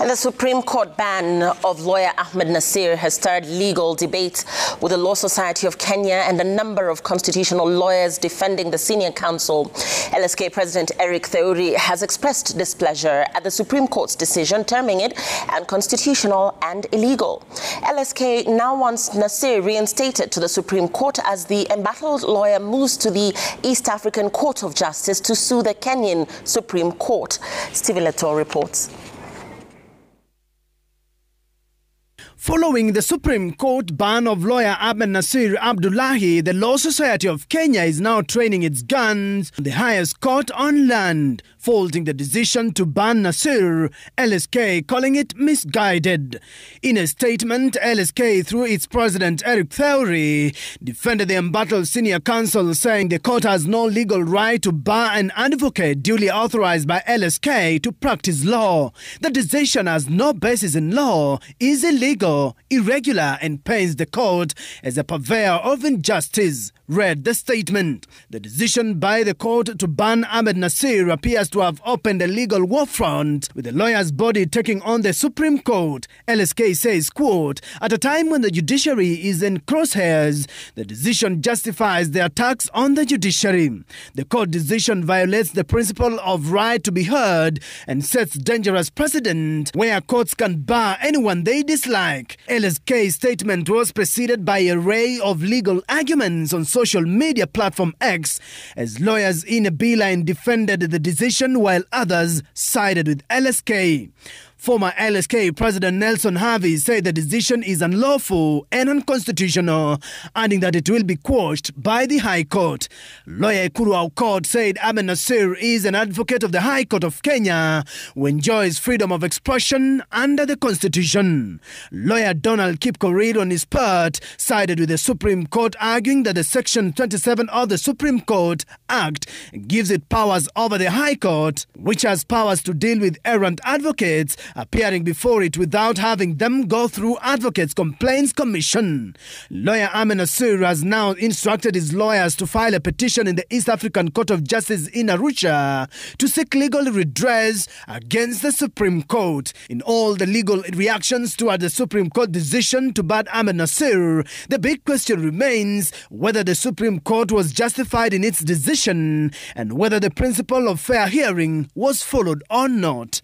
And the Supreme Court ban of lawyer Ahmednasir has stirred legal debate with the Law Society of Kenya and a number of constitutional lawyers defending the senior counsel. LSK President Eric Theuri has expressed displeasure at the Supreme Court's decision, terming it unconstitutional and illegal. LSK now wants Nasir reinstated to the Supreme Court as the embattled lawyer moves to the East African Court of Justice to sue the Kenyan Supreme Court. Stephen Leto reports. Following the Supreme Court ban of lawyer Ahmednasir Abdullahi, the Law Society of Kenya is now training its guns on the highest court on land, faulting the decision to ban Nasir, LSK calling it misguided. In a statement, LSK, through its president Eric Theuri, defended the embattled senior counsel, saying the court has no legal right to bar an advocate duly authorized by LSK to practice law. The decision has no basis in law, is illegal, irregular, and paints the court as a purveyor of injustice, read the statement. The decision by the court to ban Ahmednasir appears to have opened a legal war front, with the lawyer's body taking on the Supreme Court. LSK says, quote, "At a time when the judiciary is in crosshairs, the decision justifies the attacks on the judiciary. The court decision violates the principle of right to be heard and sets dangerous precedent where courts can bar anyone they dislike." LSK's statement was preceded by an array of legal arguments on social media platform X, as lawyers in a beeline defended the decision while others sided with LSK. Former LSK President Nelson Harvey said the decision is unlawful and unconstitutional, adding that it will be quashed by the High Court. Lawyer Ekuru Aukot said Ahmednasir is an advocate of the High Court of Kenya who enjoys freedom of expression under the Constitution. Lawyer Donald Kipkorir, on his part, sided with the Supreme Court, arguing that the Section 27 of the Supreme Court Act gives it powers over the High Court, which has powers to deal with errant advocates appearing before it without having them go through Advocates Complaints Commission. Lawyer Ahmednasir has now instructed his lawyers to file a petition in the East African Court of Justice in Arusha to seek legal redress against the Supreme Court. In all the legal reactions toward the Supreme Court decision to ban Ahmednasir, the big question remains whether the Supreme Court was justified in its decision and whether the principle of fair hearing was followed or not.